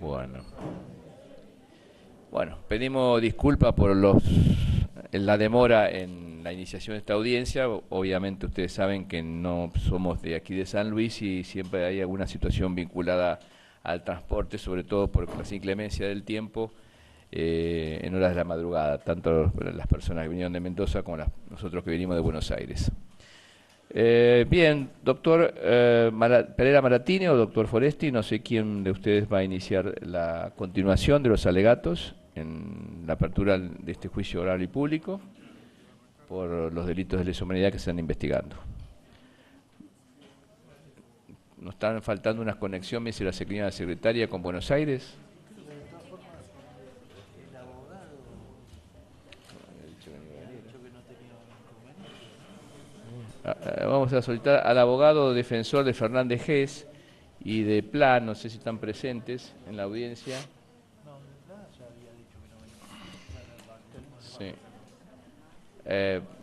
Bueno. Bueno, pedimos disculpas por la demora en la iniciación de esta audiencia. Obviamente ustedes saben que no somos de aquí de San Luis y siempre hay alguna situación vinculada al transporte, sobre todo por la inclemencia del tiempo en horas de la madrugada, tanto las personas que vinieron de Mendoza como nosotros que venimos de Buenos Aires. Bien, doctor Pereira Maratini o doctor Foresti, no sé quién de ustedes va a iniciar la continuación de los alegatos en la apertura de este juicio oral y público por los delitos de lesa humanidad que se están investigando. Nos están faltando unas conexiones y la señora secretaria con Buenos Aires. Vamos a solicitar al abogado defensor de Fernández Gess y de Pla, no sé si están presentes en la audiencia. Sí.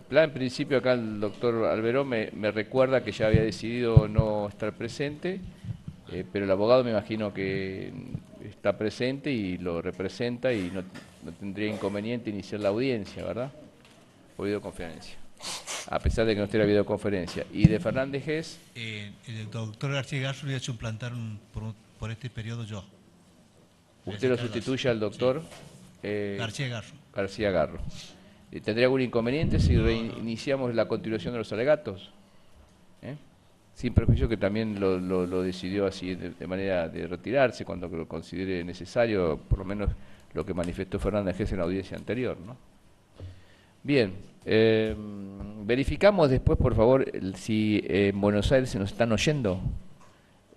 Pla, en principio acá el doctor Alberón me recuerda que ya había decidido no estar presente, pero el abogado me imagino que está presente y lo representa y no tendría inconveniente iniciar la audiencia, ¿verdad? Por videoconferencia. A pesar de que no esté la videoconferencia. ¿Y de Fernández Gess? El doctor García Garro le ha hecho suplantar por este periodo yo. ¿Usted lo sustituye al doctor? Sí. García Garro. García Garro. ¿Tendría algún inconveniente si reiniciamos la continuación de los alegatos? Sin perjuicio que también lo decidió así de manera de retirarse cuando lo considere necesario, por lo menos lo que manifestó Fernández Gess en la audiencia anterior, ¿no? Bien, verificamos después, por favor, si en Buenos Aires se nos están oyendo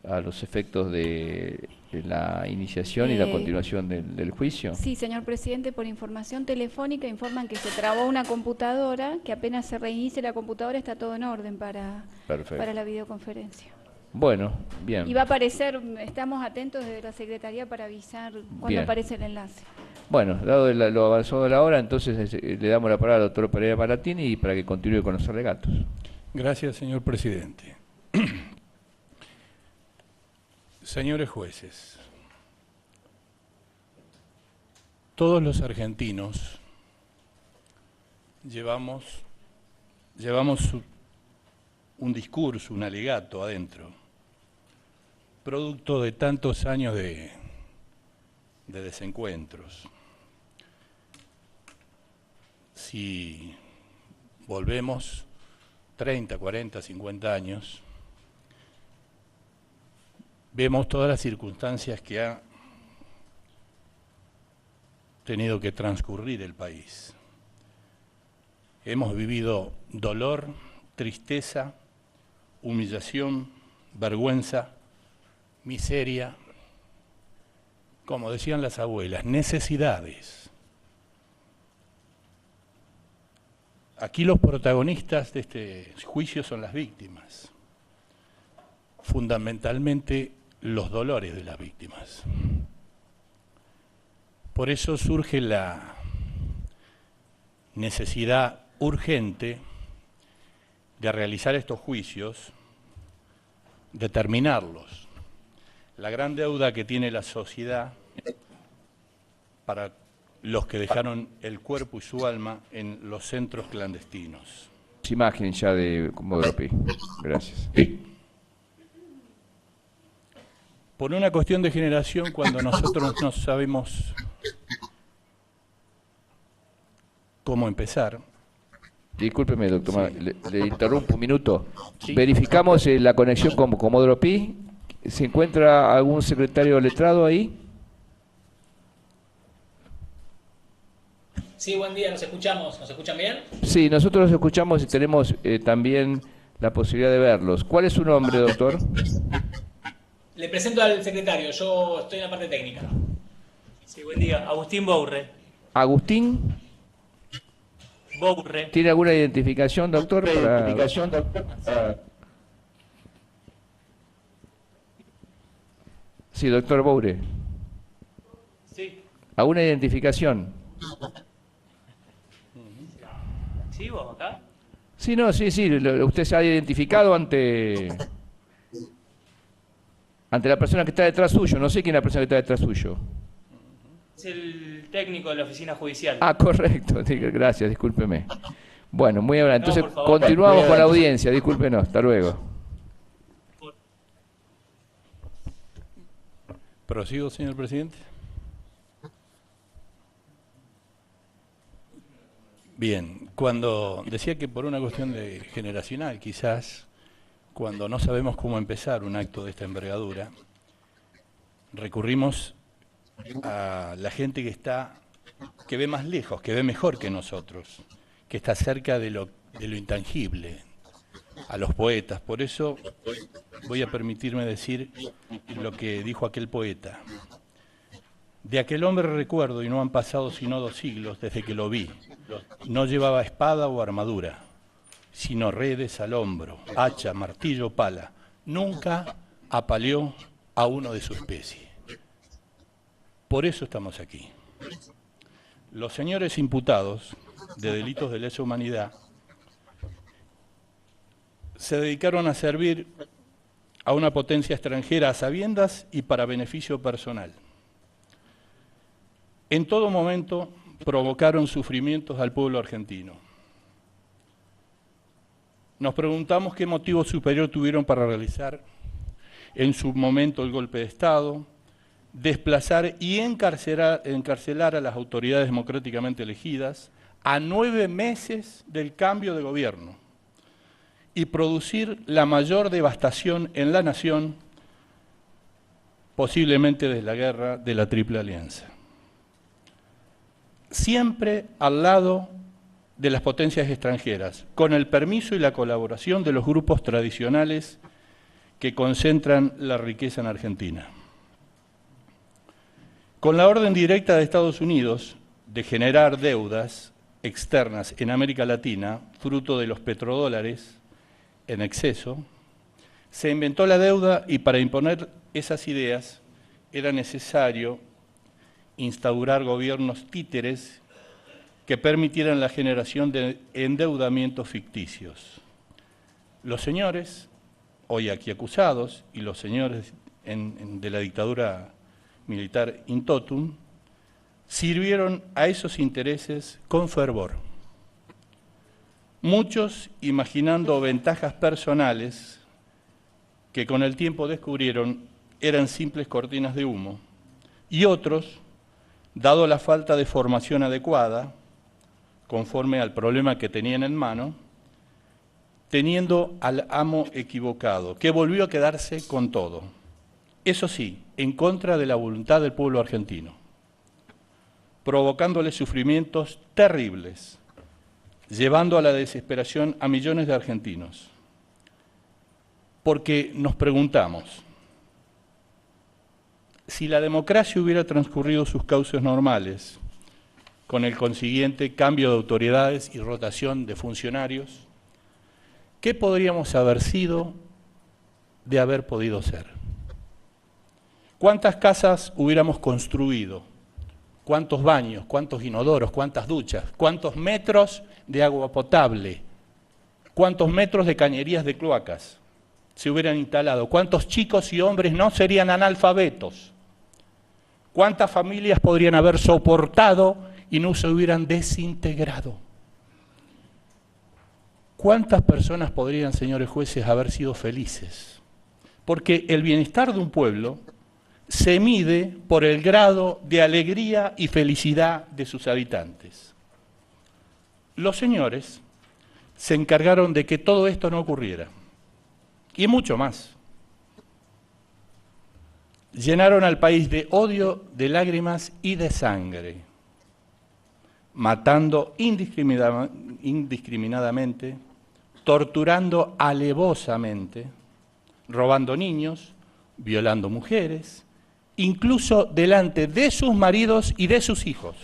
a los efectos de la iniciación y la continuación del juicio. Sí, señor presidente, por información telefónica informan que se trabó una computadora, que apenas se reinicie la computadora está todo en orden para la videoconferencia. Bueno, bien. Y va a aparecer, estamos atentos desde la Secretaría para avisar cuando aparece el enlace. Bueno, dado lo avanzado de la hora, entonces le damos la palabra al doctor Pereira Maratini para que continúe con los alegatos. Gracias, señor presidente. Señores jueces, todos los argentinos llevamos un discurso, un alegato adentro, producto de tantos años de desencuentros. Si volvemos 30, 40, 50 años, vemos todas las circunstancias que ha tenido que transcurrir el país. Hemos vivido dolor, tristeza, humillación, vergüenza, miseria, como decían las abuelas, necesidades. Aquí los protagonistas de este juicio son las víctimas, fundamentalmente los dolores de las víctimas. Por eso surge la necesidad urgente de realizar estos juicios, de terminarlos. La gran deuda que tiene la sociedad para los que dejaron el cuerpo y su alma en los centros clandestinos. Imagen ya de Comodoro Pi. Gracias. Por una cuestión de generación, cuando nosotros no sabemos cómo empezar. Discúlpeme, doctor, Sí. le interrumpo un minuto. Sí. Verificamos la conexión con Comodoro Pi. ¿Se encuentra algún secretario letrado ahí? Sí, buen día, ¿nos escuchamos? ¿Nos escuchan bien? Sí, nosotros los escuchamos y tenemos también la posibilidad de verlos. ¿Cuál es su nombre, doctor? Le presento al secretario, yo estoy en la parte técnica. Sí, buen día. Agustín Bourre. Agustín, Bourre. ¿tiene alguna identificación, doctor? Sí, doctor Boure. Sí. ¿Alguna identificación? ¿Sí, vos acá? Sí, no, sí, usted se ha identificado ante... Ante la persona que está detrás suyo, no sé quién es la persona que está detrás suyo. Es el técnico de la oficina judicial. Ah, correcto, gracias, discúlpeme. Bueno, muy bien, entonces por favor. continuamos con la audiencia, discúlpenos, hasta luego. ¿Prosigo, señor presidente? Bien, cuando decía que por una cuestión generacional, quizás, cuando no sabemos cómo empezar un acto de esta envergadura, recurrimos a la gente que ve más lejos, que ve mejor que nosotros, que está cerca de lo intangible, a los poetas. Por eso voy a permitirme decir lo que dijo aquel poeta. De aquel hombre recuerdo, y no han pasado sino 2 siglos desde que lo vi. No llevaba espada o armadura, sino redes al hombro, hacha, martillo, pala. Nunca apaleó a uno de su especie. Por eso estamos aquí. Los señores imputados de delitos de lesa humanidad se dedicaron a servir a una potencia extranjera a sabiendas y para beneficio personal. En todo momento provocaron sufrimientos al pueblo argentino. Nos preguntamos qué motivo superior tuvieron para realizar en su momento el golpe de Estado, desplazar y encarcelar a las autoridades democráticamente elegidas a 9 meses del cambio de gobierno y producir la mayor devastación en la nación, posiblemente desde la guerra de la Triple Alianza. Siempre al lado de las potencias extranjeras, con el permiso y la colaboración de los grupos tradicionales que concentran la riqueza en Argentina. Con la orden directa de Estados Unidos de generar deudas externas en América Latina, fruto de los petrodólares en exceso, se inventó la deuda y para imponer esas ideas era necesario instaurar gobiernos títeres que permitieran la generación de endeudamientos ficticios. Los señores, hoy aquí acusados, y los señores de la dictadura militar in totum, sirvieron a esos intereses con fervor. Muchos imaginando ventajas personales que con el tiempo descubrieron eran simples cortinas de humo, y otros, dado la falta de formación adecuada, conforme al problema que tenían en mano, teniendo al amo equivocado, que volvió a quedarse con todo. Eso sí, en contra de la voluntad del pueblo argentino, provocándole sufrimientos terribles, llevando a la desesperación a millones de argentinos. Porque nos preguntamos, si la democracia hubiera transcurrido sus cauces normales, con el consiguiente cambio de autoridades y rotación de funcionarios, ¿qué podríamos haber sido de haber podido ser? ¿Cuántas casas hubiéramos construido? ¿Cuántos baños? ¿Cuántos inodoros? ¿Cuántas duchas? ¿Cuántos metros de agua potable? ¿Cuántos metros de cañerías de cloacas se hubieran instalado? ¿Cuántos chicos y hombres no serían analfabetos? ¿Cuántas familias podrían haber soportado y no se hubieran desintegrado? ¿Cuántas personas podrían, señores jueces, haber sido felices? Porque el bienestar de un pueblo se mide por el grado de alegría y felicidad de sus habitantes. Los señores se encargaron de que todo esto no ocurriera. Y mucho más. Llenaron al país de odio, de lágrimas y de sangre, matando indiscriminadamente, torturando alevosamente, robando niños, violando mujeres, incluso delante de sus maridos y de sus hijos.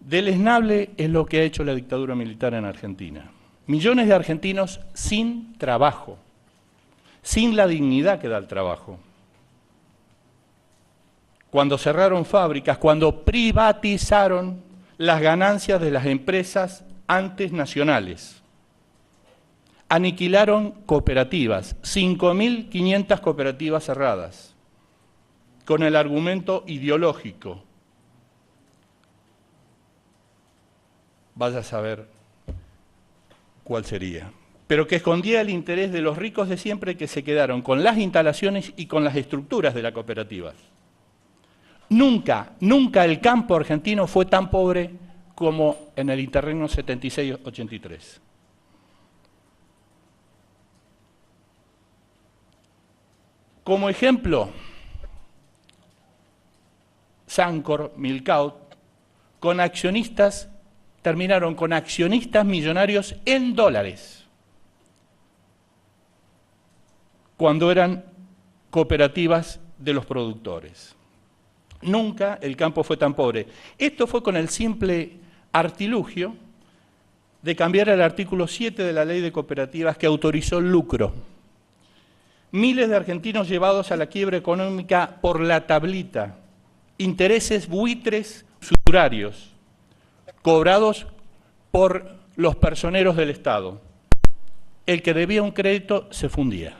Deleznable es lo que ha hecho la dictadura militar en Argentina. Millones de argentinos sin trabajo, sin la dignidad que da el trabajo. Cuando cerraron fábricas, cuando privatizaron las ganancias de las empresas antes nacionales, aniquilaron cooperativas, 5.500 cooperativas cerradas, con el argumento ideológico. Vaya a saber cuál sería. Pero que escondía el interés de los ricos de siempre que se quedaron con las instalaciones y con las estructuras de las cooperativas. Nunca, nunca el campo argentino fue tan pobre como en el interregno 76-83. Como ejemplo, Sancor, Milcaut, terminaron con accionistas millonarios en dólares, cuando eran cooperativas de los productores. Nunca el campo fue tan pobre. Esto fue con el simple artilugio de cambiar el artículo 7 de la Ley de Cooperativas que autorizó el lucro. Miles de argentinos llevados a la quiebra económica por la tablita, intereses buitres usurarios, cobrados por los personeros del Estado. El que debía un crédito se fundía.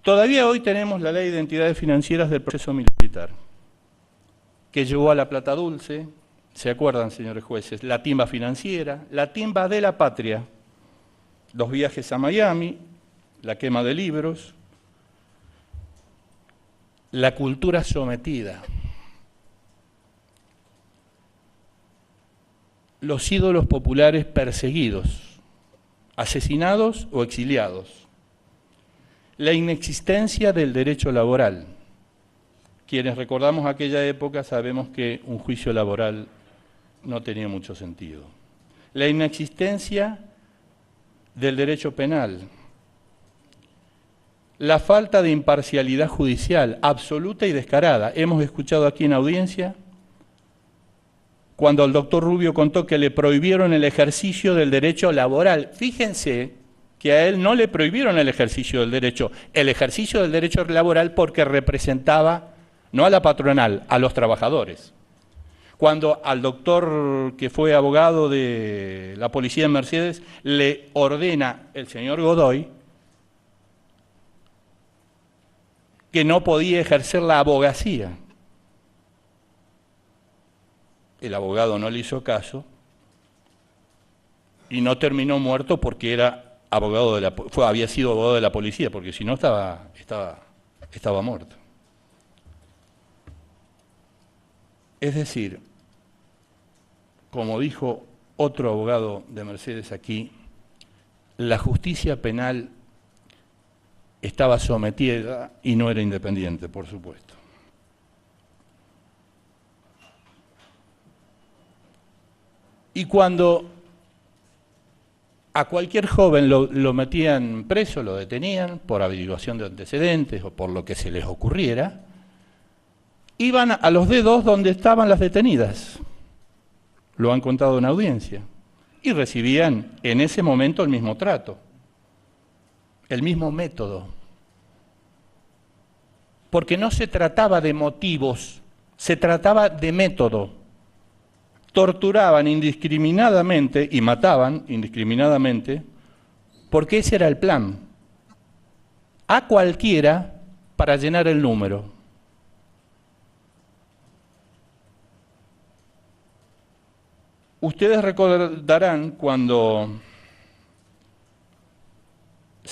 Todavía hoy tenemos la Ley de Entidades Financieras del Proceso Militar, que llevó a la plata dulce, ¿se acuerdan, señores jueces? La timba financiera, la timba de la patria, los viajes a Miami, la quema de libros, la cultura sometida, los ídolos populares perseguidos, asesinados o exiliados, la inexistencia del derecho laboral. Quienes recordamos aquella época sabemos que un juicio laboral no tenía mucho sentido. La inexistencia del derecho penal, la falta de imparcialidad judicial absoluta y descarada. Hemos escuchado aquí en audiencia cuando el doctor Rubio contó que le prohibieron el ejercicio del derecho laboral. Fíjense que a él no le prohibieron el ejercicio del derecho laboral porque representaba, no a la patronal, a los trabajadores. Cuando al doctor que fue abogado de la policía de Mercedes le ordena el señor Godoy que no podía ejercer la abogacía. El abogado no le hizo caso y no terminó muerto porque era abogado había sido abogado de la policía, porque si no estaba muerto. Es decir, como dijo otro abogado de Mercedes aquí, la justicia penal estaba sometida y no era independiente, por supuesto. Y cuando a cualquier joven lo metían preso, lo detenían por averiguación de antecedentes o por lo que se les ocurriera, iban a los dedos donde estaban las detenidas, lo han contado en audiencia, y recibían en ese momento el mismo trato, el mismo método. Porque no se trataba de motivos, se trataba de método. Torturaban indiscriminadamente y mataban indiscriminadamente, porque ese era el plan. A cualquiera para llenar el número. Ustedes recordarán cuando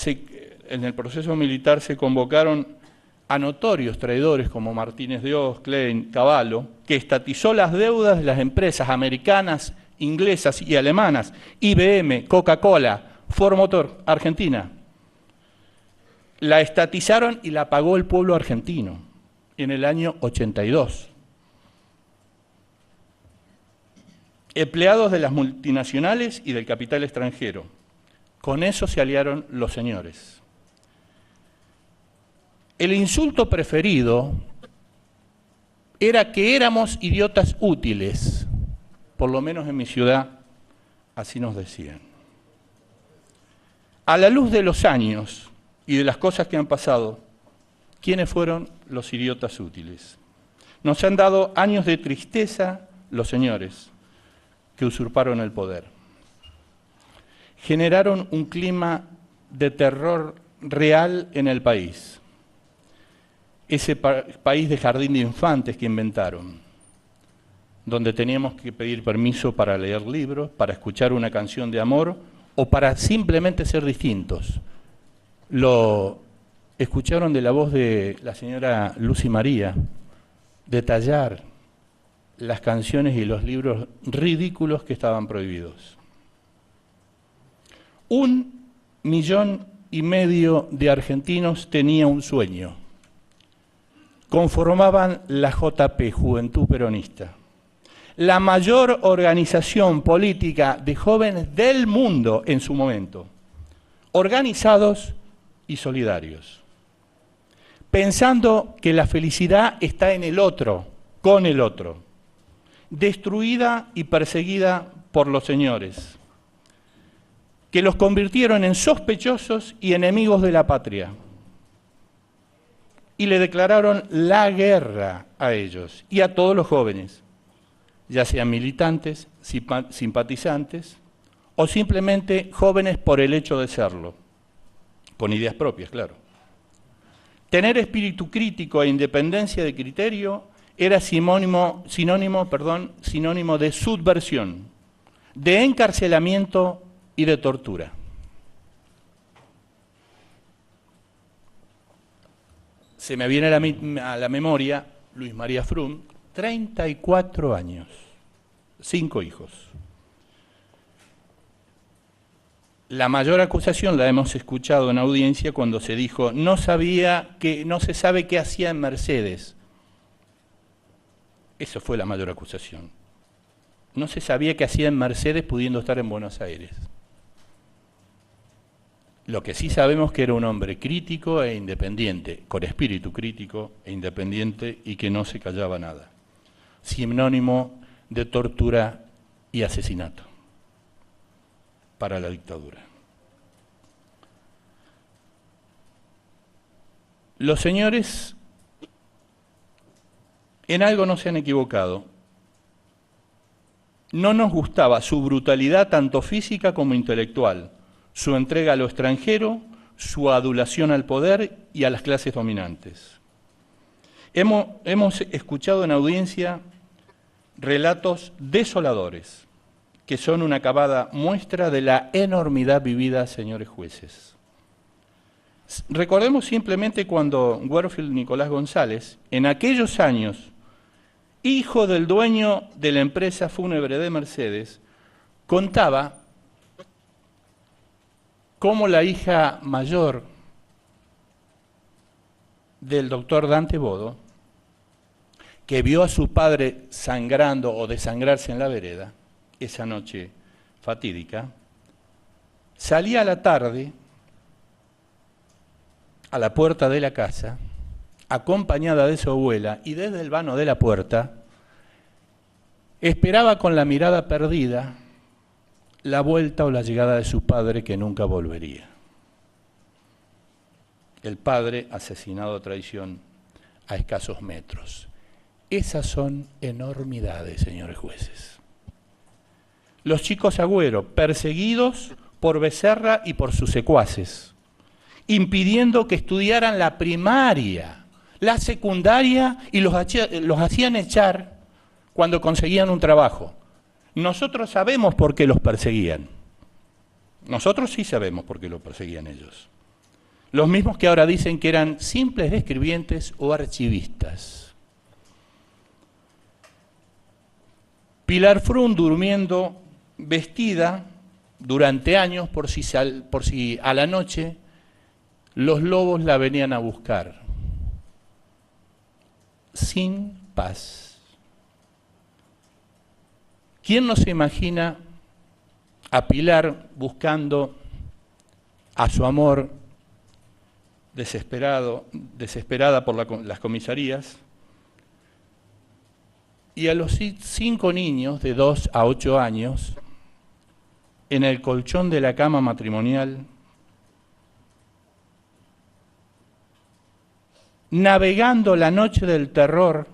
en el proceso militar se convocaron a notorios traidores como Martínez de Oz, Klein, Cavallo, que estatizó las deudas de las empresas americanas, inglesas y alemanas, IBM, Coca-Cola, Ford Motor, Argentina. La estatizaron y la pagó el pueblo argentino en el año 82. Empleados de las multinacionales y del capital extranjero. Con eso se aliaron los señores. El insulto preferido era que éramos idiotas útiles, por lo menos en mi ciudad, así nos decían. A la luz de los años y de las cosas que han pasado, ¿quiénes fueron los idiotas útiles? Nos han dado años de tristeza los señores que usurparon el poder. generaron un clima de terror real en el país. Ese país de jardín de infantes que inventaron, donde teníamos que pedir permiso para leer libros, para escuchar una canción de amor o para simplemente ser distintos. Lo escucharon de la voz de la señora Lucy María, detallar las canciones y los libros ridículos que estaban prohibidos. 1,5 millones de argentinos tenía un sueño. Conformaban la JP, Juventud Peronista, la mayor organización política de jóvenes del mundo en su momento, organizados y solidarios, pensando que la felicidad está en el otro, con el otro, destruida y perseguida por los señores, que los convirtieron en sospechosos y enemigos de la patria, y le declararon la guerra a ellos y a todos los jóvenes, ya sean militantes, simpatizantes o simplemente jóvenes por el hecho de serlo, con ideas propias, claro. Tener espíritu crítico e independencia de criterio era sinónimo de subversión, de encarcelamiento y de tortura. Se me viene a la memoria Luis María Frum, 34 años, 5 hijos. La mayor acusación la hemos escuchado en audiencia cuando se dijo no se sabe qué hacía en Mercedes. Eso fue la mayor acusación. No se sabía qué hacía en Mercedes pudiendo estar en Buenos Aires. Lo que sí sabemos que era un hombre crítico e independiente, con espíritu crítico e independiente y que no se callaba nada. Sinónimo de tortura y asesinato para la dictadura. Los señores en algo no se han equivocado. No nos gustaba su brutalidad tanto física como intelectual, su entrega a lo extranjero, su adulación al poder y a las clases dominantes. Hemos escuchado en audiencia relatos desoladores, que son una acabada muestra de la enormidad vivida, señores jueces. Recordemos simplemente cuando Warfield Nicolás González, en aquellos años, hijo del dueño de la empresa fúnebre de Mercedes, contaba cómo la hija mayor del doctor Dante Bodo, que vio a su padre sangrando o desangrarse en la vereda, esa noche fatídica, salía a la tarde a la puerta de la casa, acompañada de su abuela, y desde el vano de la puerta esperaba con la mirada perdida la vuelta o la llegada de su padre, que nunca volvería. El padre asesinado a traición a escasos metros. Esas son enormidades, señores jueces. Los chicos Agüero, perseguidos por Becerra y por sus secuaces, impidiendo que estudiaran la primaria, la secundaria, y los hacían echar cuando conseguían un trabajo. Nosotros sabemos por qué los perseguían. Nosotros sí sabemos por qué los perseguían ellos. Los mismos que ahora dicen que eran simples escribientes o archivistas. Pilar Frum durmiendo vestida durante años por si a la noche los lobos la venían a buscar. Sin paz. ¿Quién no se imagina a Pilar buscando a su amor desesperada por las comisarías, y a los 5 niños de 2 a 8 años en el colchón de la cama matrimonial, navegando la noche del terror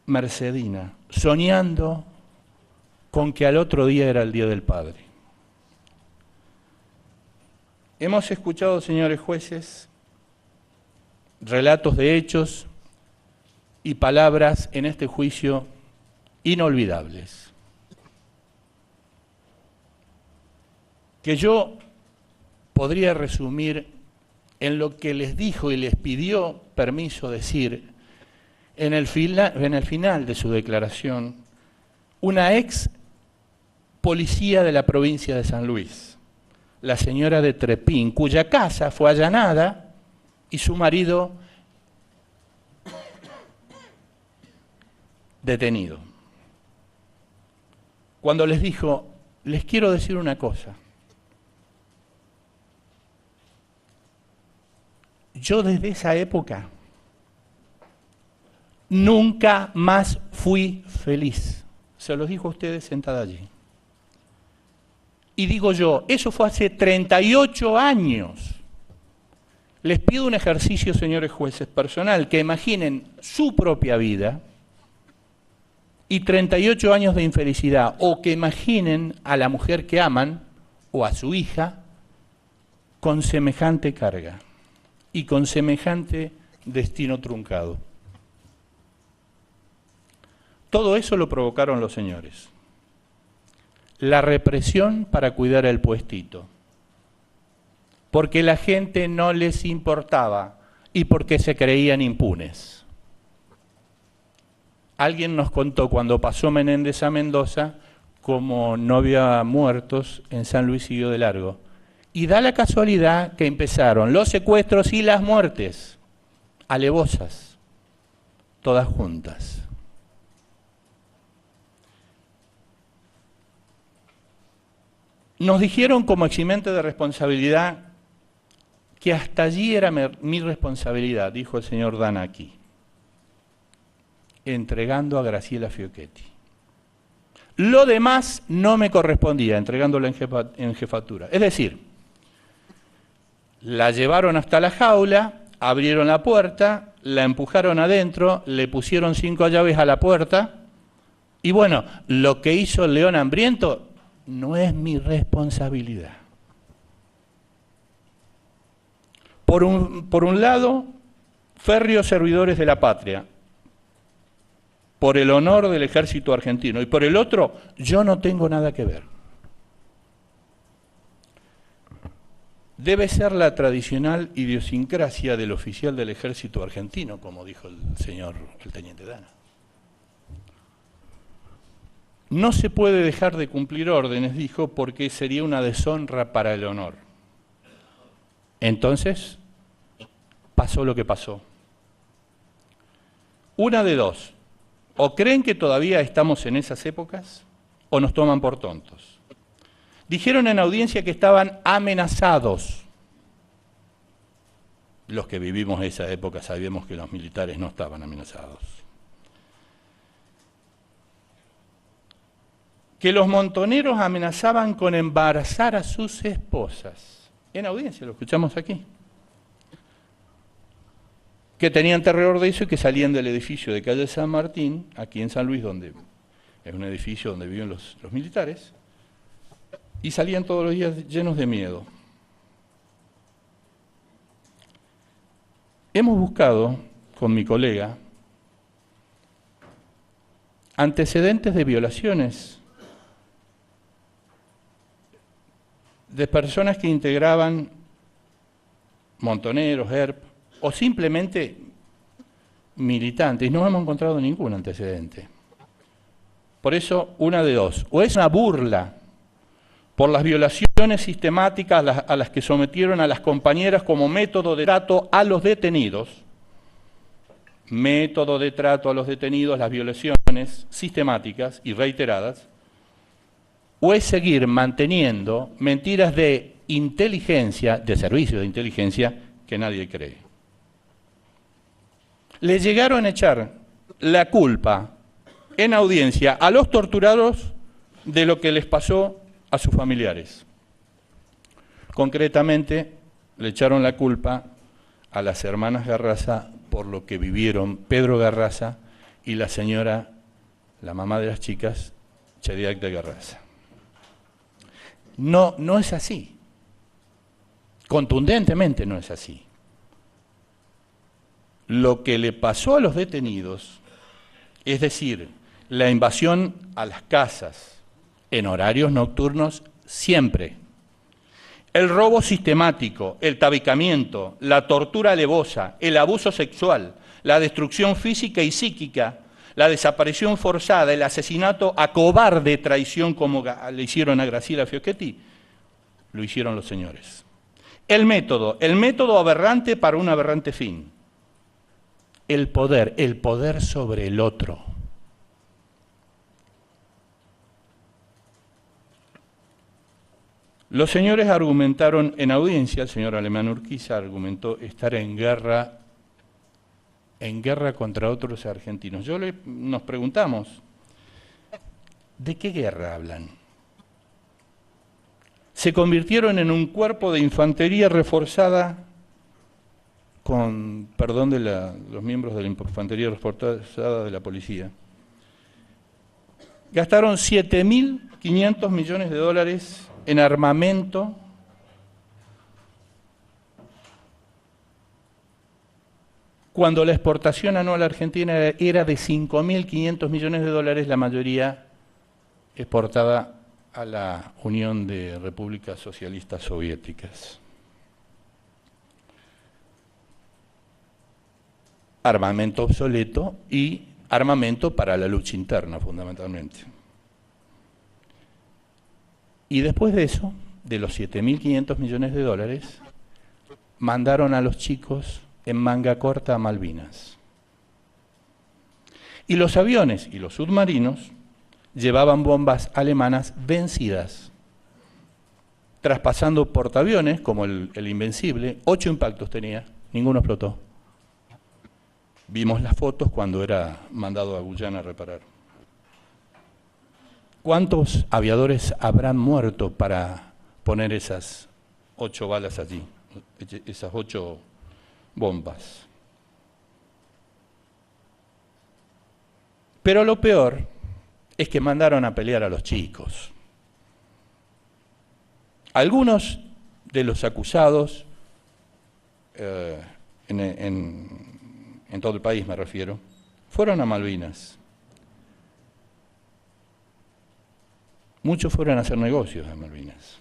mercedina, soñando con que al otro día era el Día del Padre? Hemos escuchado, señores jueces, relatos de hechos y palabras en este juicio inolvidables, que yo podría resumir en lo que les dijo y les pidió permiso decir en el final de su declaración una ex policía de la provincia de San Luis, la señora de Trepín, cuya casa fue allanada y su marido detenido. Cuando les dijo, les quiero decir una cosa. Yo desde esa época nunca más fui feliz. Se los dijo a ustedes sentada allí. Y digo yo, eso fue hace 38 años. Les pido un ejercicio, señores jueces, personal, que imaginen su propia vida y 38 años de infelicidad, o que imaginen a la mujer que aman o a su hija con semejante carga y con semejante destino truncado. Todo eso lo provocaron los señores. La represión para cuidar el puestito. Porque la gente no les importaba y porque se creían impunes. Alguien nos contó cuando pasó Menéndez a Mendoza como no había muertos en San Luis siguió de largo. Y da la casualidad que empezaron los secuestros y las muertes, alevosas, todas juntas. Nos dijeron como eximente de responsabilidad que hasta allí era mi responsabilidad, dijo el señor Danaki, entregando a Graciela Fiocchetti. Lo demás no me correspondía, entregándola en jefatura. Es decir, la llevaron hasta la jaula, abrieron la puerta, la empujaron adentro, le pusieron 5 llaves a la puerta, y bueno, lo que hizo el león hambriento no es mi responsabilidad. Por un lado, férreos servidores de la patria, por el honor del ejército argentino, y por el otro, yo no tengo nada que ver. Debe ser la tradicional idiosincrasia del oficial del ejército argentino, como dijo el teniente Dana. No se puede dejar de cumplir órdenes, dijo, porque sería una deshonra para el honor. Entonces, pasó lo que pasó. Una de dos. O creen que todavía estamos en esas épocas, o nos toman por tontos. Dijeron en audiencia que estaban amenazados. Los que vivimos esa época sabíamos que los militares no estaban amenazados. Que los montoneros amenazaban con embarazar a sus esposas. En audiencia, lo escuchamos aquí. Que tenían terror de eso y que salían del edificio de calle San Martín, aquí en San Luis, donde es un edificio donde viven los militares, y salían todos los días llenos de miedo. Hemos buscado, con mi colega, antecedentes de violaciones de personas que integraban montoneros, ERP, o simplemente militantes. No hemos encontrado ningún antecedente. Por eso, una de dos. O es una burla por las violaciones sistemáticas a las que sometieron a las compañeras como método de trato a los detenidos. Método de trato a los detenidos, las violaciones sistemáticas y reiteradas. O es seguir manteniendo mentiras de inteligencia, de servicio de inteligencia, que nadie cree. Le llegaron a echar la culpa en audiencia a los torturados de lo que les pasó a sus familiares. Concretamente, le echaron la culpa a las hermanas Garraza por lo que vivieron Pedro Garraza y la señora, la mamá de las chicas, Chediac de Garraza. No es así. Contundentemente no es así. Lo que le pasó a los detenidos, es decir, la invasión a las casas en horarios nocturnos siempre, el robo sistemático, el tabicamiento, la tortura alevosa, el abuso sexual, la destrucción física y psíquica, la desaparición forzada, el asesinato a cobarde traición como le hicieron a Graciela Fioschetti, lo hicieron los señores. El método aberrante para un aberrante fin. El poder sobre el otro. Los señores argumentaron en audiencia, el señor Alemán Urquiza argumentó estar en guerra contra otros argentinos. Nos preguntamos, ¿de qué guerra hablan? Se convirtieron en un cuerpo de infantería reforzada, con perdón de los miembros de la infantería reforzada de la policía. Gastaron 7.500 millones de dólares en armamento, cuando la exportación anual argentina era de 5.500 millones de dólares, la mayoría exportada a la Unión de Repúblicas Socialistas Soviéticas. Armamento obsoleto y armamento para la lucha interna, fundamentalmente. Y después de eso, de los 7.500 millones de dólares, mandaron a los chicos en manga corta a Malvinas. Y los aviones y los submarinos llevaban bombas alemanas vencidas, traspasando portaaviones, como el Invencible. 8 impactos tenía, ninguno explotó. Vimos las fotos cuando era mandado a Guyana a reparar. ¿Cuántos aviadores habrán muerto para poner esas 8 balas allí, esas 8 bombas? Pero lo peor es que mandaron a pelear a los chicos. Algunos de los acusados, en todo el país me refiero, fueron a Malvinas. Muchos fueron a hacer negocios en Malvinas.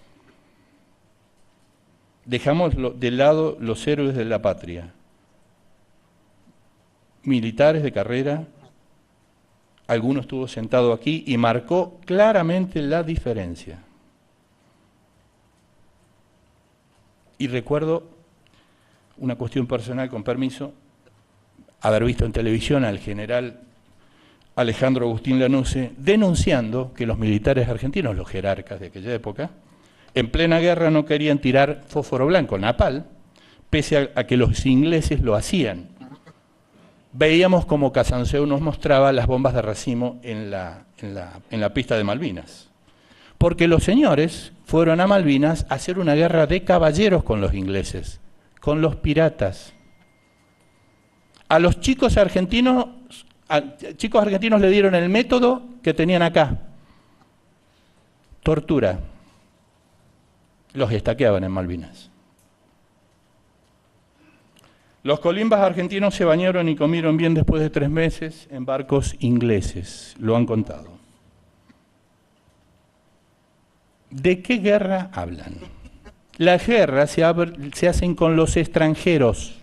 Dejamos de lado los héroes de la patria, militares de carrera. Alguno estuvo sentado aquí y marcó claramente la diferencia. Y recuerdo una cuestión personal, con permiso, haber visto en televisión al general Alejandro Agustín Lanusse denunciando que los militares argentinos, los jerarcas de aquella época, en plena guerra no querían tirar fósforo blanco, napalm, pese a que los ingleses lo hacían. Veíamos como Casanseu nos mostraba las bombas de racimo en la pista de Malvinas. Porque los señores fueron a Malvinas a hacer una guerra de caballeros con los ingleses, con los piratas. A los chicos argentinos le dieron el método que tenían acá. Tortura. Los estaqueaban en Malvinas. Los colimbas argentinos se bañaron y comieron bien después de 3 meses en barcos ingleses, lo han contado. ¿De qué guerra hablan? Las guerras se hacen con los extranjeros.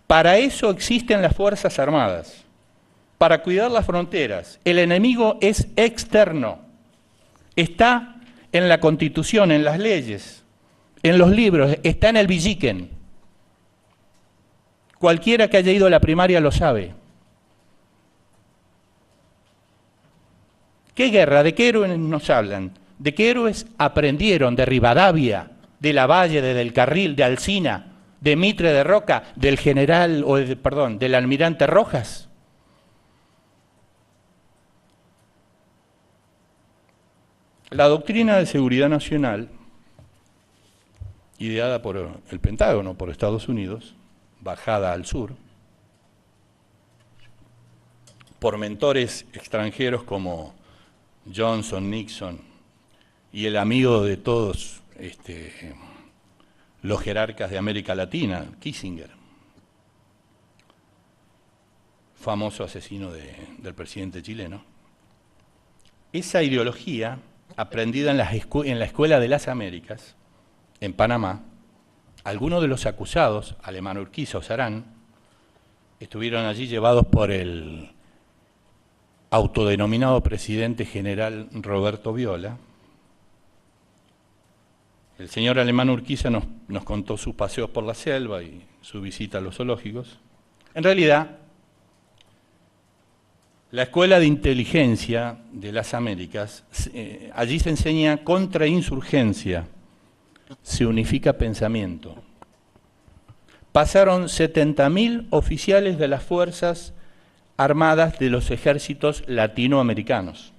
Para eso existen las Fuerzas Armadas, para cuidar las fronteras. El enemigo es externo, está en la Constitución, en las leyes, en los libros, está en el Villiquen. Cualquiera que haya ido a la primaria lo sabe. ¿Qué guerra? ¿De qué héroes nos hablan? ¿De qué héroes aprendieron? De Rivadavia, de Lavalle, de Del Carril, de Alsina, de Mitre de Roca, del general, del almirante Rojas. La doctrina de seguridad nacional, ideada por el Pentágono, por Estados Unidos, bajada al sur, por mentores extranjeros como Johnson, Nixon y el amigo de todos, los jerarcas de América Latina, Kissinger, famoso asesino del presidente chileno. Esa ideología, aprendida en la Escuela de las Américas, en Panamá, algunos de los acusados, Alemán Urquiza o Sarán, estuvieron allí llevados por el autodenominado presidente general Roberto Viola. El señor Alemán Urquiza nos contó sus paseos por la selva y su visita a los zoológicos. En realidad, la Escuela de Inteligencia de las Américas, allí se enseña contrainsurgencia, se unifica pensamiento. Pasaron 70.000 oficiales de las Fuerzas Armadas de los ejércitos latinoamericanos.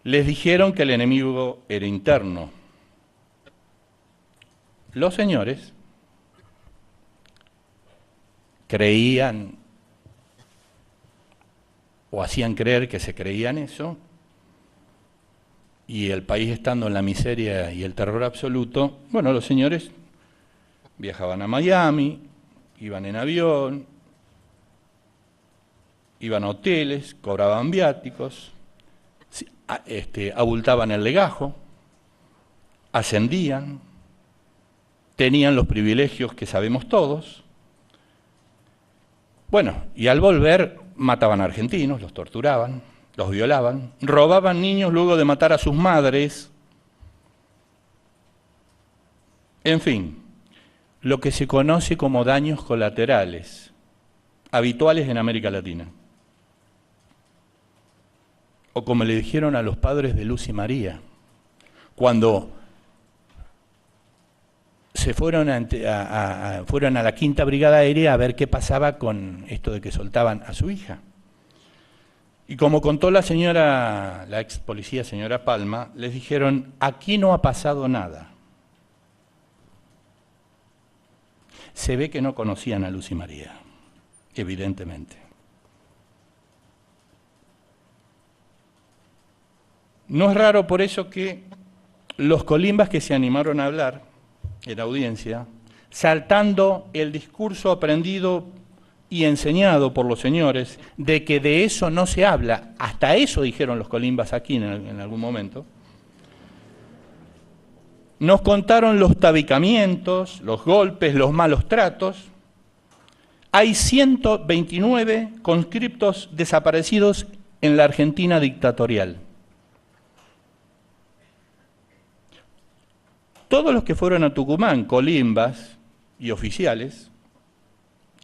Les dijeron que el enemigo era interno. Los señores creían o hacían creer que se creían eso, y el país estando en la miseria y el terror absoluto, bueno, los señores viajaban a Miami, iban en avión, iban a hoteles, cobraban viáticos, abultaban el legajo, ascendían, tenían los privilegios que sabemos todos. Bueno, y al volver mataban a argentinos, los torturaban, los violaban, robaban niños luego de matar a sus madres. En fin, lo que se conoce como daños colaterales, habituales en América Latina. O como le dijeron a los padres de Luz y María, cuando se fueron a la 5ª Brigada Aérea a ver qué pasaba con esto de que soltaban a su hija. Y como contó la ex policía señora Palma, les dijeron, aquí no ha pasado nada. Se ve que no conocían a Luz y María, evidentemente. No es raro por eso que los colimbas que se animaron a hablar en la audiencia, saltando el discurso aprendido y enseñado por los señores, de que de eso no se habla, hasta eso dijeron los colimbas aquí en algún momento, nos contaron los tabicamientos, los golpes, los malos tratos. Hay 129 conscriptos desaparecidos en la Argentina dictatorial. Todos los que fueron a Tucumán, colimbas y oficiales,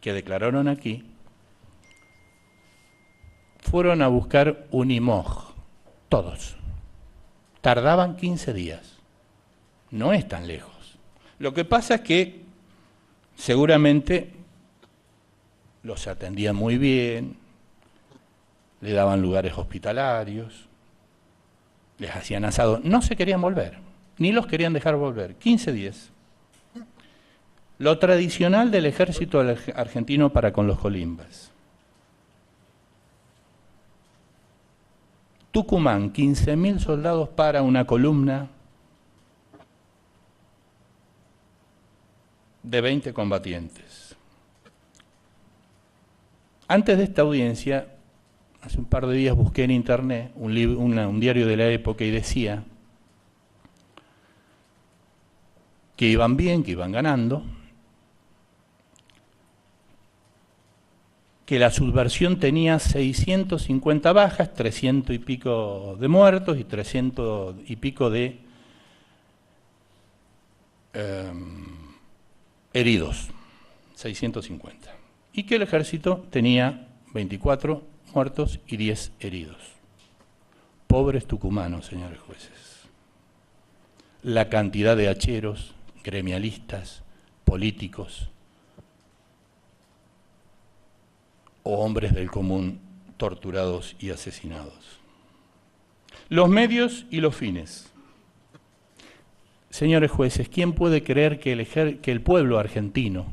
que declararon aquí, fueron a buscar un IMOG, todos. Tardaban 15 días, no es tan lejos. Lo que pasa es que seguramente los atendían muy bien, le daban lugares hospitalarios, les hacían asado, no se querían volver. Ni los querían dejar volver, 15 días. Lo tradicional del ejército argentino para con los colimbas. Tucumán, 15.000 soldados para una columna de 20 combatientes. Antes de esta audiencia, hace un par de días busqué en internet un diario de la época y decía que iban bien, que iban ganando, que la subversión tenía 650 bajas, 300 y pico de muertos y 300 y pico de heridos, 650. Y que el ejército tenía 24 muertos y 10 heridos. Pobres tucumanos, señores jueces. La cantidad de hacheros, gremialistas, políticos o hombres del común torturados y asesinados. Los medios y los fines. Señores jueces, ¿quién puede creer que el pueblo argentino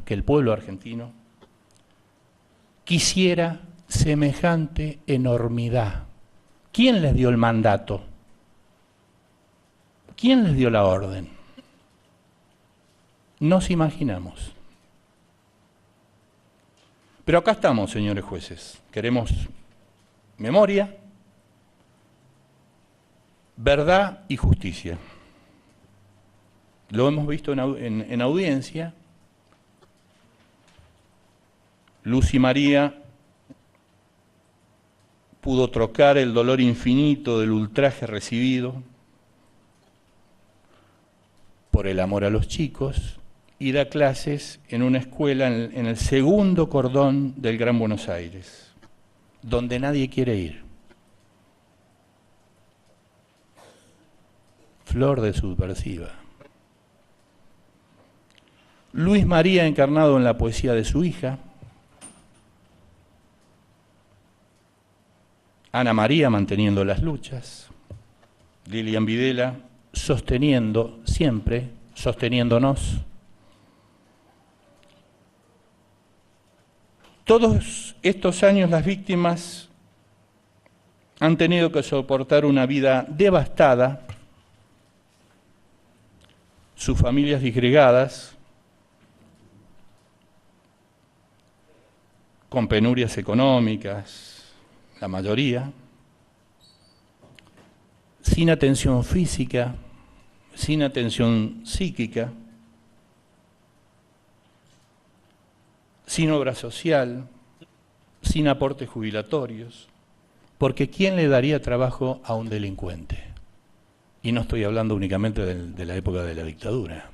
quisiera semejante enormidad? ¿Quién les dio el mandato? ¿Quién les dio la orden? nos imaginamos. Pero acá estamos, señores jueces. Queremos memoria, verdad y justicia. Lo hemos visto en audiencia. Luz y María pudo trocar el dolor infinito del ultraje recibido por el amor a los chicos y da clases en una escuela en el segundo cordón del Gran Buenos Aires, donde nadie quiere ir. Flor de subversiva. Luis María encarnado en la poesía de su hija, Ana María manteniendo las luchas, Lilian Videla sosteniendo, siempre sosteniéndonos. Todos estos años las víctimas han tenido que soportar una vida devastada, sus familias disgregadas, con penurias económicas, la mayoría, sin atención física, sin atención psíquica, sin obra social, sin aportes jubilatorios, porque ¿quién le daría trabajo a un delincuente? Y no estoy hablando únicamente de la época de la dictadura.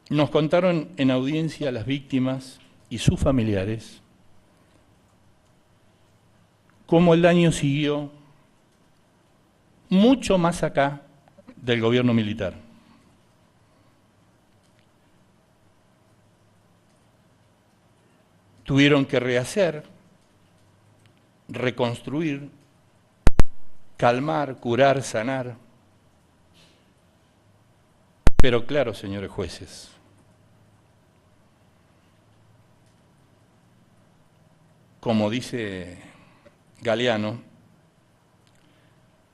Nos contaron en audiencia las víctimas y sus familiares cómo el daño siguió mucho más acá del gobierno militar. Tuvieron que rehacer, reconstruir, calmar, curar, sanar. Pero claro, señores jueces, como dice Galeano,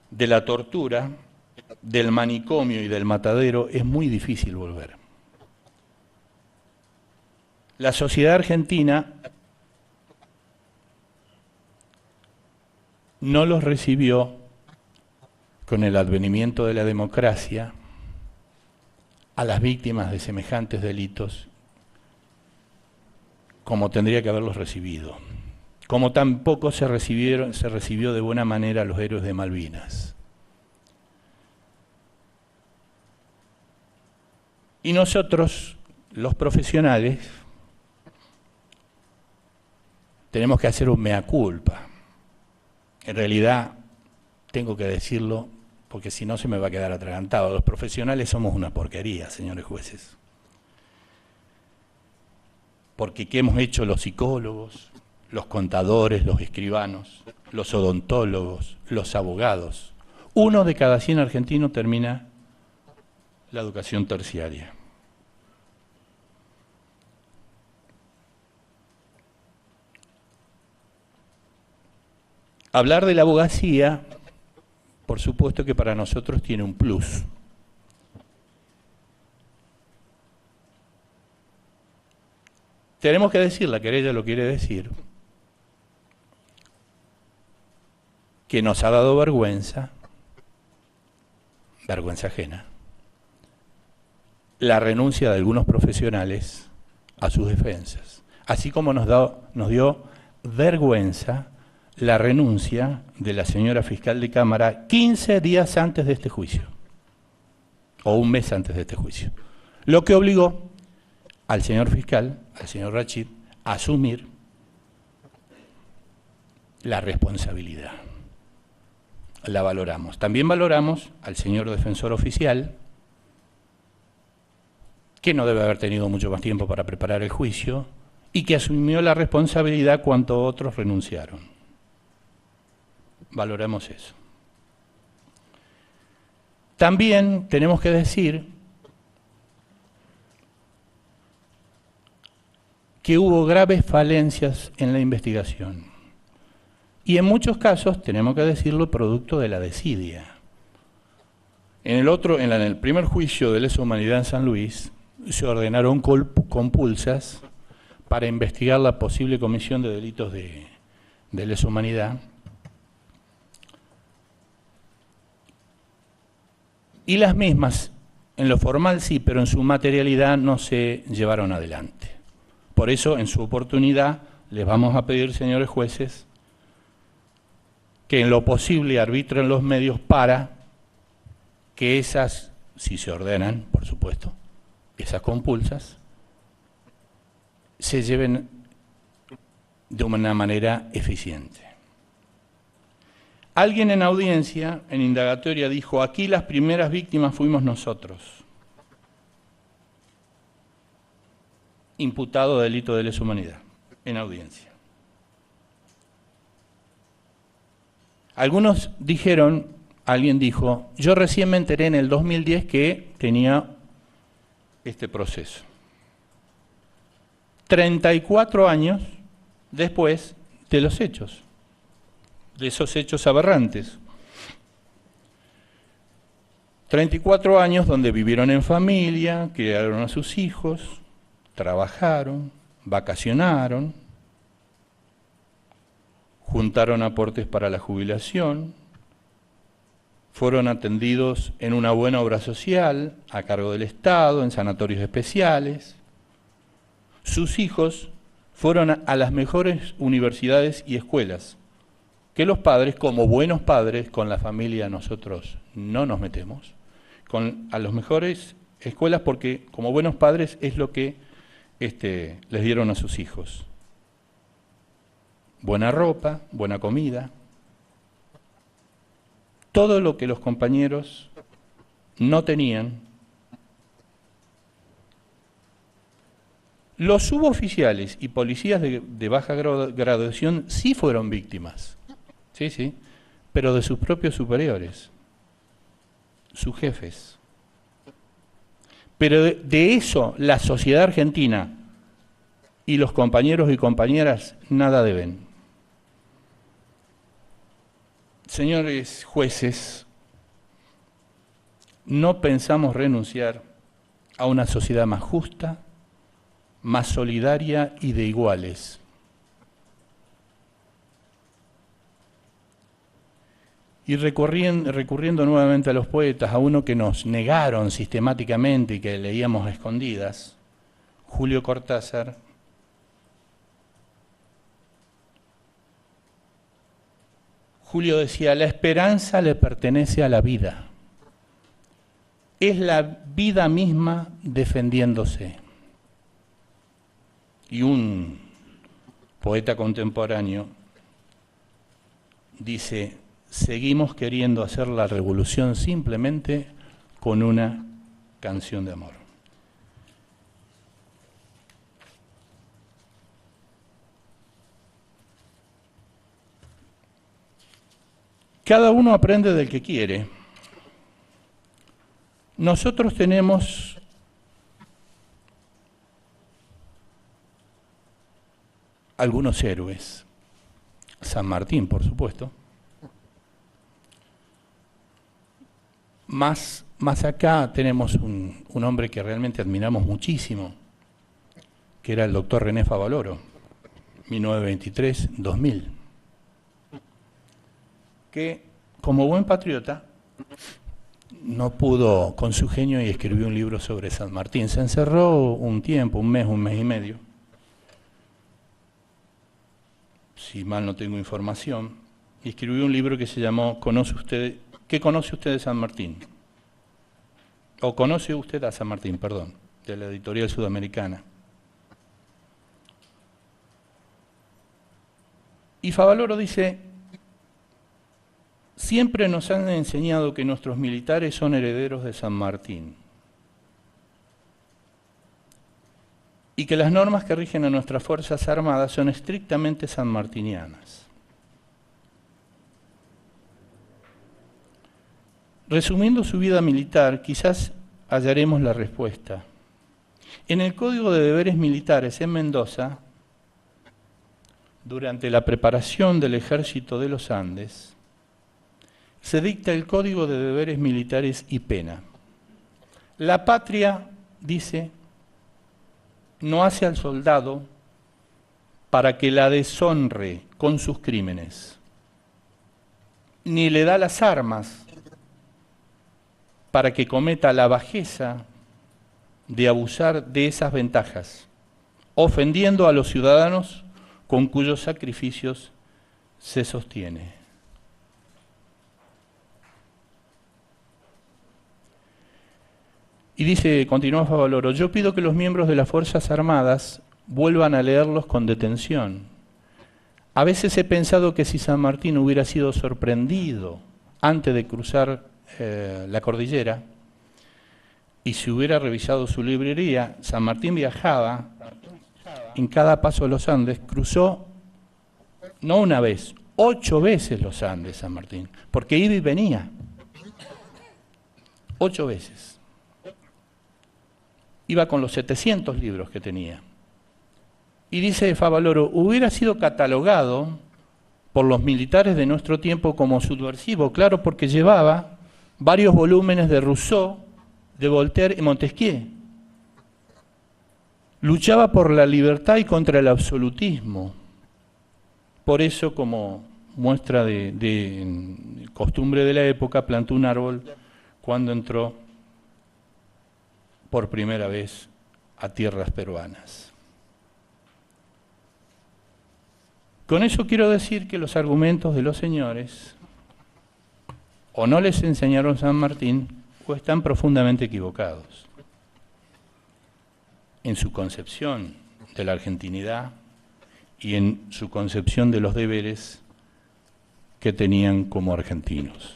de la tortura, del manicomio y del matadero es muy difícil volver. La sociedad argentina no los recibió con el advenimiento de la democracia a las víctimas de semejantes delitos como tendría que haberlos recibido. Como tampoco se recibió de buena manera a los héroes de Malvinas. Y nosotros, los profesionales, tenemos que hacer un mea culpa. En realidad, tengo que decirlo, porque si no se me va a quedar atragantado. Los profesionales somos una porquería, señores jueces. Porque ¿qué hemos hecho los psicólogos, los contadores, los escribanos, los odontólogos, los abogados? 1 de cada 100 argentinos termina la educación terciaria. Hablar de la abogacía, por supuesto que para nosotros tiene un plus. Tenemos que decir, la querella lo quiere decir, que nos ha dado vergüenza, vergüenza ajena, la renuncia de algunos profesionales a sus defensas, así como nos dio vergüenza la renuncia de la señora fiscal de Cámara 15 días antes de este juicio, o un mes antes de este juicio, lo que obligó al señor fiscal, al señor Rachid, a asumir la responsabilidad. La valoramos. También valoramos al señor defensor oficial, que no debe haber tenido mucho más tiempo para preparar el juicio, y que asumió la responsabilidad cuando otros renunciaron. Valoramos eso. También tenemos que decir que hubo graves falencias en la investigación. Y en muchos casos, tenemos que decirlo, producto de la desidia. En el primer juicio de lesa humanidad en San Luis, se ordenaron compulsas para investigar la posible comisión de delitos de lesa humanidad. Y las mismas, en lo formal sí, pero en su materialidad no se llevaron adelante. Por eso, en su oportunidad, les vamos a pedir, señores jueces, que en lo posible arbitren los medios para que esas, si se ordenan, por supuesto, esas compulsas, se lleven de una manera eficiente. Alguien en audiencia, en indagatoria, dijo, aquí las primeras víctimas fuimos nosotros. Imputado de delito de lesa humanidad, en audiencia. Algunos dijeron, alguien dijo, yo recién me enteré en el 2010 que tenía este proceso. 34 años después de los hechos, de esos hechos aberrantes. 34 años donde vivieron en familia, criaron a sus hijos, trabajaron, vacacionaron, juntaron aportes para la jubilación, fueron atendidos en una buena obra social, a cargo del Estado, en sanatorios especiales. Sus hijos fueron a las mejores universidades y escuelas, que los padres, como buenos padres, con la familia nosotros no nos metemos, a las mejores escuelas porque como buenos padres es lo que les dieron a sus hijos. Buena ropa, buena comida, todo lo que los compañeros no tenían. Los suboficiales y policías de baja graduación sí fueron víctimas, sí, pero de sus propios superiores, sus jefes. Pero de eso la sociedad argentina y los compañeros y compañeras nada deben. Señores jueces, no pensamos renunciar a una sociedad más justa, más solidaria y de iguales. Y recurriendo nuevamente a los poetas, a uno que nos negaron sistemáticamente y que leíamos a escondidas, Julio Cortázar, Julio decía, la esperanza le pertenece a la vida. Es la vida misma defendiéndose. Y un poeta contemporáneo dice, seguimos queriendo hacer la revolución simplemente con una canción de amor. Cada uno aprende del que quiere. Nosotros tenemos algunos héroes. San Martín, por supuesto. Más acá tenemos un hombre que realmente admiramos muchísimo, que era el doctor René Favaloro, 1923-2000, que como buen patriota no pudo con su genio y escribió un libro sobre San Martín. Se encerró un tiempo, un mes y medio, si mal no tengo información, y escribió un libro que se llamó ¿Qué conoce usted de San Martín? O conoce usted a San Martín, perdón, de la editorial Sudamericana. Y Favaloro dice, siempre nos han enseñado que nuestros militares son herederos de San Martín y que las normas que rigen a nuestras Fuerzas Armadas son estrictamente sanmartinianas. Resumiendo su vida militar, quizás hallaremos la respuesta. En el Código de Deberes Militares en Mendoza, durante la preparación del Ejército de los Andes, se dicta el Código de Deberes Militares y Pena. La patria, dice, no hace al soldado para que la deshonre con sus crímenes, ni le da las armas para que cometa la bajeza de abusar de esas ventajas, ofendiendo a los ciudadanos con cuyos sacrificios se sostiene. Y dice, continúa Favaloro, yo pido que los miembros de las Fuerzas Armadas vuelvan a leerlos con detención. A veces he pensado que si San Martín hubiera sido sorprendido antes de cruzar la cordillera y si hubiera revisado su librería, San Martín viajaba en cada paso de los Andes, cruzó no una vez, 8 veces los Andes San Martín, porque iba y venía, 8 veces. Iba con los 700 libros que tenía. Y dice Favaloro, hubiera sido catalogado por los militares de nuestro tiempo como subversivo, claro, porque llevaba varios volúmenes de Rousseau, de Voltaire y Montesquieu. Luchaba por la libertad y contra el absolutismo. Por eso, como muestra de costumbre de la época, plantó un árbol cuando entró por primera vez a tierras peruanas. Con eso quiero decir que los argumentos de los señores o no les enseñaron San Martín o están profundamente equivocados en su concepción de la argentinidad y en su concepción de los deberes que tenían como argentinos.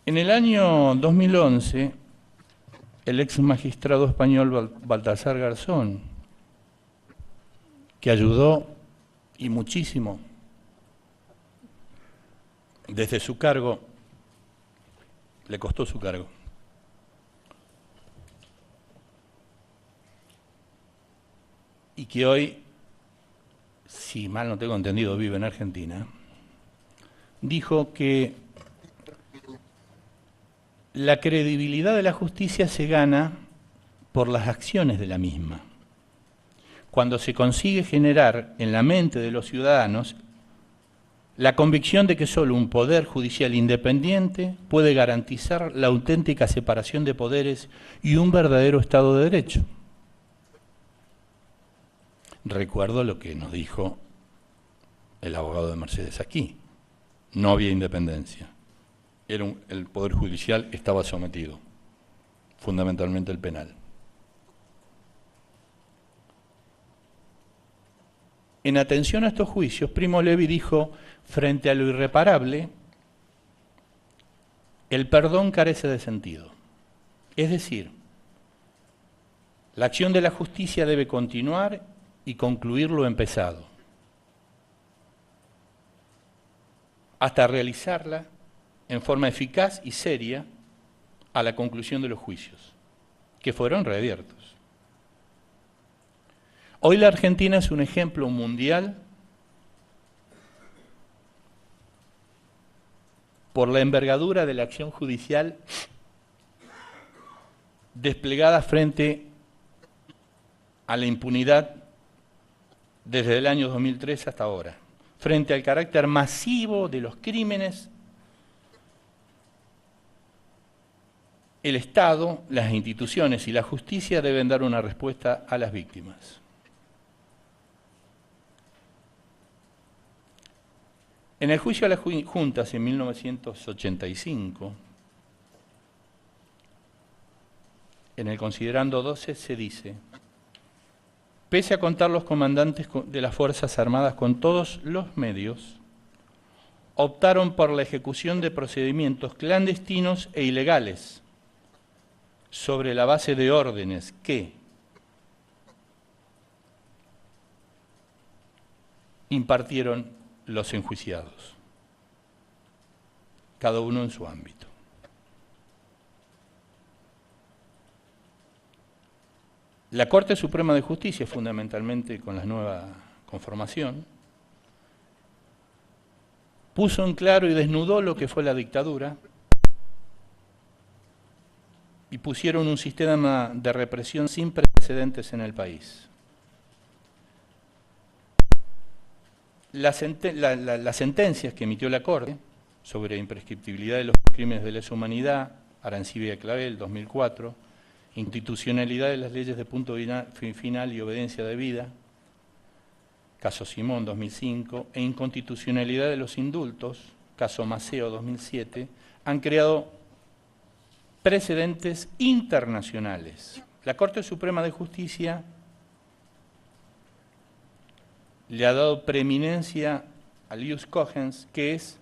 En el año 2011, el ex magistrado español Baltasar Garzón, que ayudó y muchísimo desde su cargo, le costó su cargo, y que hoy, si mal no tengo entendido, vive en Argentina, dijo que la credibilidad de la justicia se gana por las acciones de la misma. Cuando se consigue generar en la mente de los ciudadanos la convicción de que solo un poder judicial independiente puede garantizar la auténtica separación de poderes y un verdadero Estado de Derecho. Recuerdo lo que nos dijo el abogado de Mercedes aquí. No había independencia. El Poder Judicial estaba sometido, fundamentalmente el penal. En atención a estos juicios, Primo Levi dijo, frente a lo irreparable, el perdón carece de sentido. Es decir, la acción de la justicia debe continuar y concluir lo empezado, hasta realizarla en forma eficaz y seria a la conclusión de los juicios, que fueron reabiertos. Hoy la Argentina es un ejemplo mundial por la envergadura de la acción judicial desplegada frente a la impunidad desde el año 2003 hasta ahora, frente al carácter masivo de los crímenes. El Estado, las instituciones y la justicia deben dar una respuesta a las víctimas. En el juicio a las juntas en 1985, en el considerando 12 se dice, pese a contar los comandantes de las Fuerzas Armadas con todos los medios, optaron por la ejecución de procedimientos clandestinos e ilegales sobre la base de órdenes que impartieron los enjuiciados, cada uno en su ámbito. La Corte Suprema de Justicia, fundamentalmente con la nueva conformación, puso en claro y desnudó lo que fue la dictadura y pusieron un sistema de represión sin precedentes en el país. Las sentencias que emitió la Corte sobre imprescriptibilidad de los crímenes de lesa humanidad, Arancibia y Clavel, 2004, institucionalidad de las leyes de punto final y obediencia debida, caso Simón, 2005, e inconstitucionalidad de los indultos, caso Maceo, 2007, han creado precedentes internacionales. La Corte Suprema de Justicia le ha dado preeminencia al ius cogens, que es,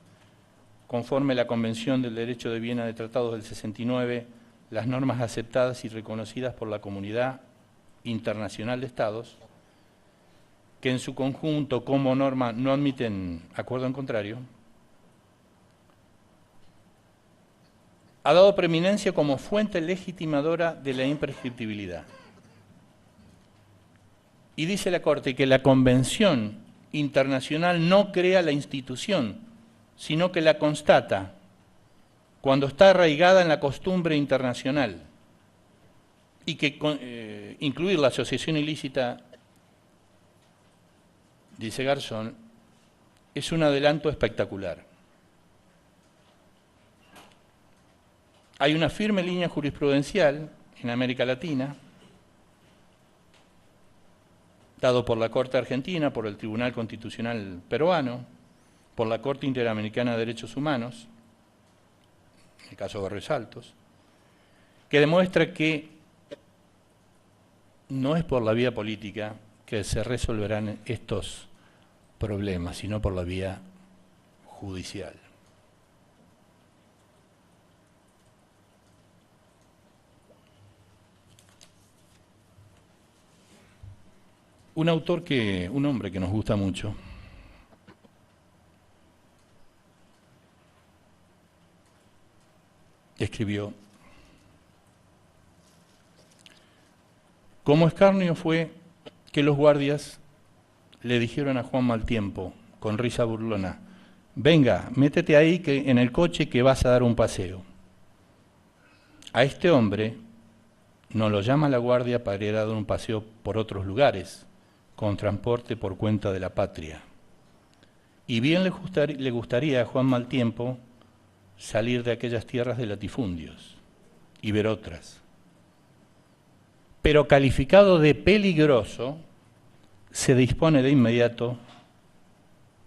conforme a la Convención del Derecho de Viena de Tratados del 69, las normas aceptadas y reconocidas por la Comunidad Internacional de Estados, que en su conjunto como norma no admiten acuerdo en contrario, ha dado preeminencia como fuente legitimadora de la imprescriptibilidad. Y dice la Corte que la Convención Internacional no crea la institución, sino que la constata cuando está arraigada en la costumbre internacional, y que incluir la asociación ilícita, dice Garzón, es un adelanto espectacular. Hay una firme línea jurisprudencial en América Latina, dado por la Corte Argentina, por el Tribunal Constitucional Peruano, por la Corte Interamericana de Derechos Humanos, en el caso de Barrios Altos, que demuestra que no es por la vía política que se resolverán estos problemas, sino por la vía judicial. Un hombre que nos gusta mucho, escribió: como escarnio fue que los guardias le dijeron a Juan Maltiempo, con risa burlona, venga, métete ahí que en el coche que vas a dar un paseo. A este hombre no lo llama la guardia para ir a dar un paseo por otros lugares, con transporte por cuenta de la patria. Y bien le gustaría a Juan Maltiempo salir de aquellas tierras de latifundios y ver otras. Pero calificado de peligroso, se dispone de inmediato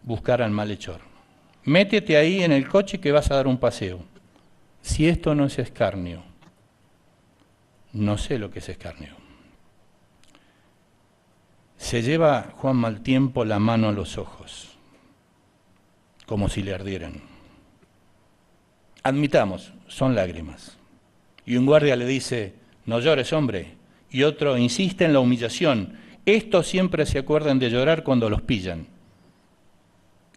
buscar al malhechor. Métete ahí en el coche que vas a dar un paseo. Si esto no es escarnio, no sé lo que es escarnio. Se lleva Juan Maltiempo la mano a los ojos, como si le ardieran. Admitamos, son lágrimas. Y un guardia le dice, no llores, hombre. Y otro insiste en la humillación. Estos siempre se acuerdan de llorar cuando los pillan.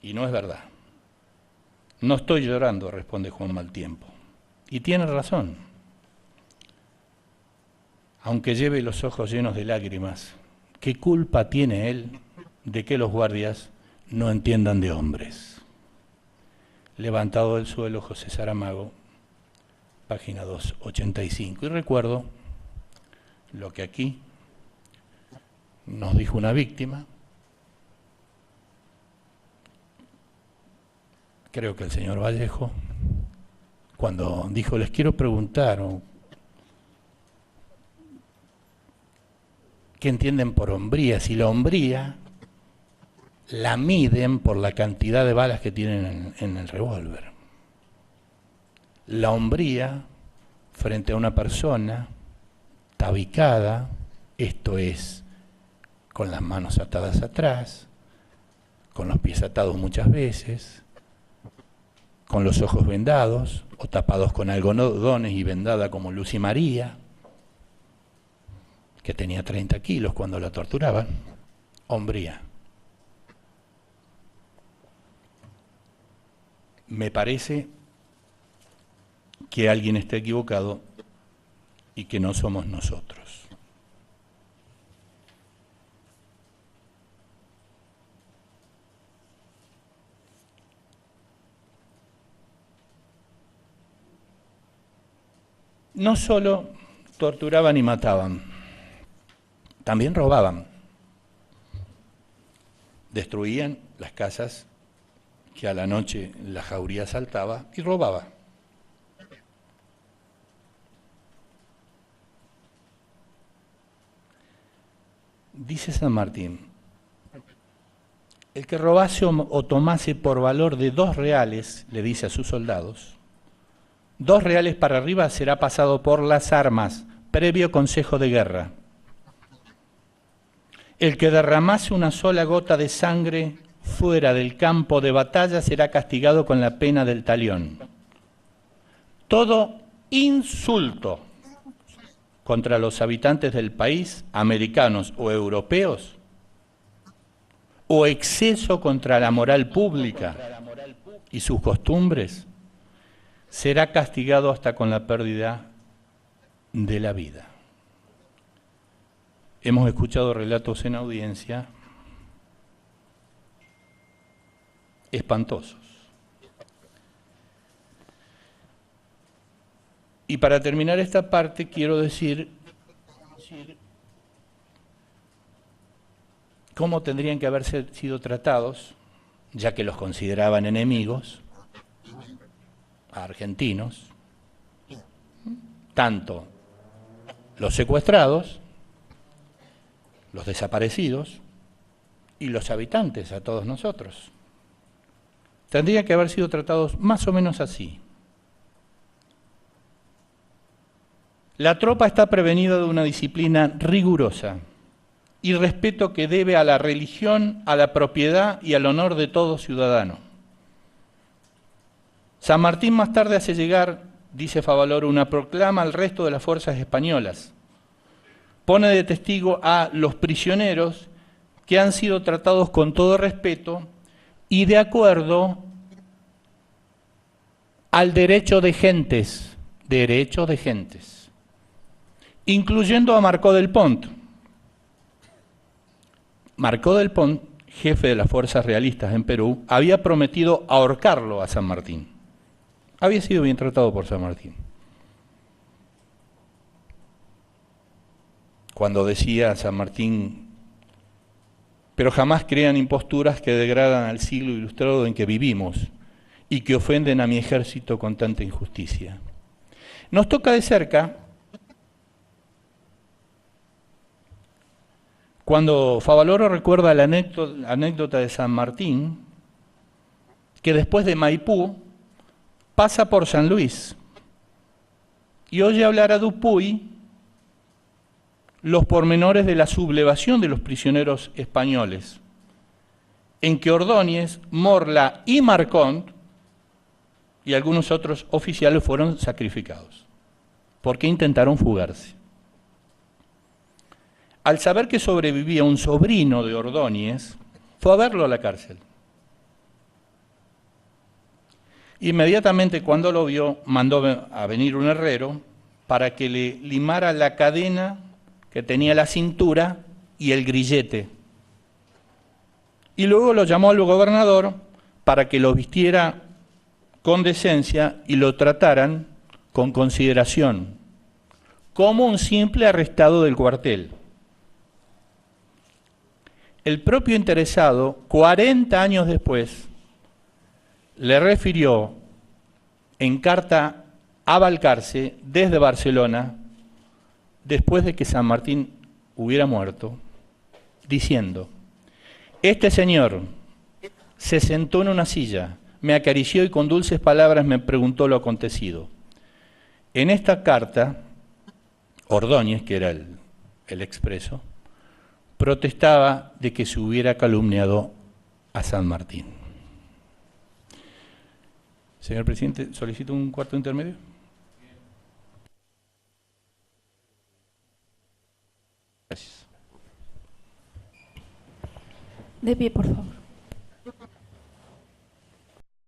Y no es verdad. No estoy llorando, responde Juan Maltiempo. Y tiene razón. Aunque lleve los ojos llenos de lágrimas, ¿qué culpa tiene él de que los guardias no entiendan de hombres? Levantado del suelo, José Saramago, página 285. Y recuerdo lo que aquí nos dijo una víctima, creo que el señor Vallejo, cuando dijo, les quiero preguntar, ¿qué entienden por hombría? Si la hombría la miden por la cantidad de balas que tienen en el revólver. La hombría frente a una persona tabicada, esto es, con las manos atadas atrás, con los pies atados muchas veces, con los ojos vendados o tapados con algodones y vendada como Lucy María, que tenía 30 kilos cuando la torturaban, hombría. Me parece que alguien está equivocado y que no somos nosotros. no solo torturaban y mataban, también robaban. Destruían las casas que a la noche la jauría asaltaba y robaba. Dice San Martín, el que robase o tomase por valor de 2 reales, le dice a sus soldados, 2 reales para arriba será pasado por las armas, previo consejo de guerra. El que derramase una sola gota de sangre fuera del campo de batalla será castigado con la pena del talión. Todo insulto contra los habitantes del país, americanos o europeos, o exceso contra la moral pública y sus costumbres, será castigado hasta con la pérdida de la vida. Hemos escuchado relatos en audiencia espantosos. Y para terminar esta parte quiero decir cómo tendrían que haber sido tratados, ya que los consideraban enemigos, a argentinos, tanto los secuestrados, los desaparecidos y los habitantes, a todos nosotros. Tendrían que haber sido tratados más o menos así. La tropa está prevenida de una disciplina rigurosa y respeto que debe a la religión, a la propiedad y al honor de todo ciudadano. San Martín más tarde hace llegar, dice Favaloro, una proclama al resto de las fuerzas españolas. Pone de testigo a los prisioneros que han sido tratados con todo respeto y de acuerdo al derecho de gentes, incluyendo a Marcó del Pont. Marcó del Pont, jefe de las fuerzas realistas en Perú, había prometido ahorcarlo a San Martín. Había sido bien tratado por San Martín. Cuando decía San Martín, pero jamás crean imposturas que degradan al siglo ilustrado en que vivimos y que ofenden a mi ejército con tanta injusticia. Nos toca de cerca cuando Favaloro recuerda la anécdota de San Martín, que después de Maipú pasa por San Luis y oye hablar a Dupuy los pormenores de la sublevación de los prisioneros españoles, en que Ordóñez, Morla y Marcont y algunos otros oficiales fueron sacrificados, porque intentaron fugarse. Al saber que sobrevivía un sobrino de Ordóñez, fue a verlo a la cárcel. Inmediatamente cuando lo vio, mandó a venir un herrero para que le limara la cadena que tenía la cintura y el grillete. Y luego lo llamó al gobernador para que lo vistiera con decencia y lo trataran con consideración, como un simple arrestado del cuartel. El propio interesado, 40 años después, le refirió en carta a Balcarce desde Barcelona, después de que San Martín hubiera muerto, diciendo: este señor se sentó en una silla, me acarició y con dulces palabras me preguntó lo acontecido. En esta carta, Ordóñez, que era el expreso, protestaba de que se hubiera calumniado a San Martín. Señor presidente, solicito un cuarto intermedio. Gracias. De pie, por favor.